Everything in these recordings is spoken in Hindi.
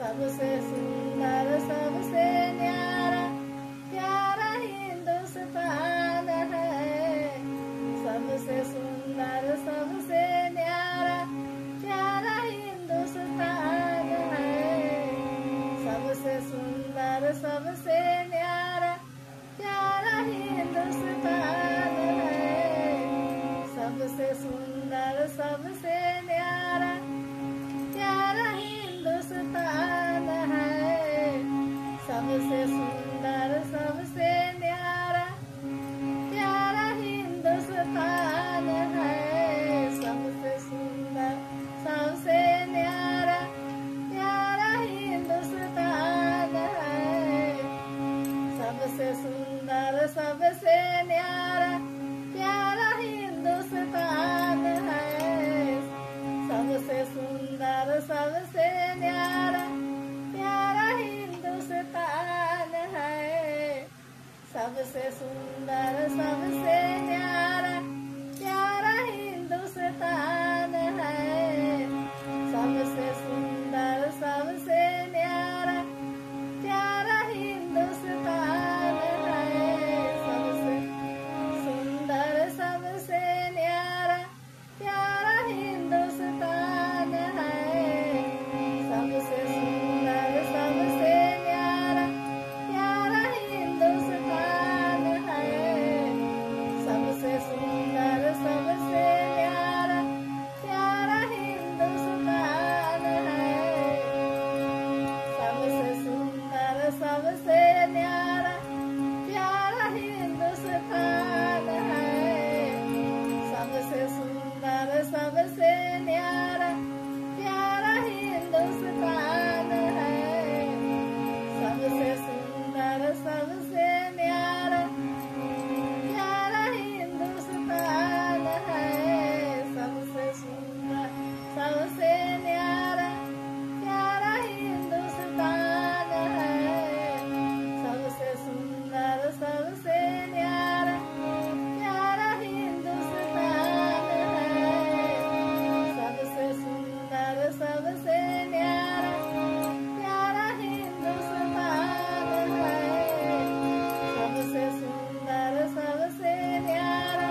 सबसे सुंदर सबसे न्यारा प्यारा हिंदुस्तान है। सबसे सुंदर सबसे न्यारा प्यारा हिंदुस्तान है। सबसे सुंदर सबसे न्यारा प्यारा हिंदुस्तान है। सबसे सुंदर सबसे न्यारा प्यारा हिंदुस्तान है। सबसे सुंदर सबसे न्यारा प्यारा हिंदुस्तान है। सबसे सुंदर सबसे न्यारा प्यारा हिंदुस्तान है। सबसे सुंदर सबसे न्यारा प्यारा हिंदुस्तान है। सबसे सुंदर सबसे न्यारा प्यारा हिंदुस्तान है। सबसे सुंदर सबसे न्यारा प्यारा हिंदुस्तान है। सबसे सुंदर सबसे न्यारा प्यारा हिंदुस्तान है। सबसे सुंदर सबसे न्यारा प्यारा हिंदुस्तान है। सबसे सुंदर सबसे न्यारा प्यारा हिंदुस्तान है। सबसे सुंदर सबसे न्यारा प्यारा हिंदुस्तान है। सबसे सुंदर सबसे न्यारा प्यारा हिंदुस्तान है। सबसे सुंदर सबसे न्यारा प्यारा हिंदुस्तान है। सबसे सुंदर सबसे न्यारा प्यारा हिंदुस्तान है। सबसे सुंदर सबसे न्यारा प्यारा हिंदुस्तान है। सबसे सुंदर सबसे न्यारा प्यारा हिंदुस्तान है। सबसे सुंदर सबसे न्यारा प्यारा हिंदुस्तान है। सबसे सुंदर सबसे न्यारा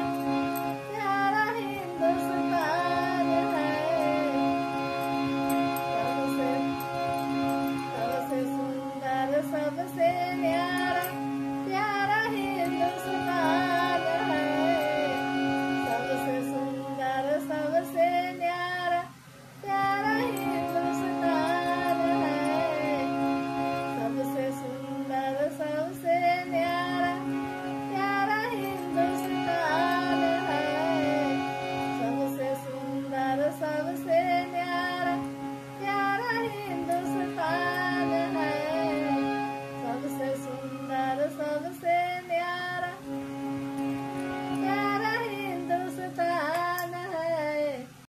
प्यारा हिंदुस्तान है। सबसे सुंदर सबसे न्यारा प्यारा हिंदुस्तान है। सबसे सुंदर सबसे न्यारा प्यारा हिंदुस्तान है। सबसे सुंदर सबसे न्यारा प्यारा हिंदुस्तान है। सबसे सुंदर सबसे न्यारा प्यारा हिंदुस्तान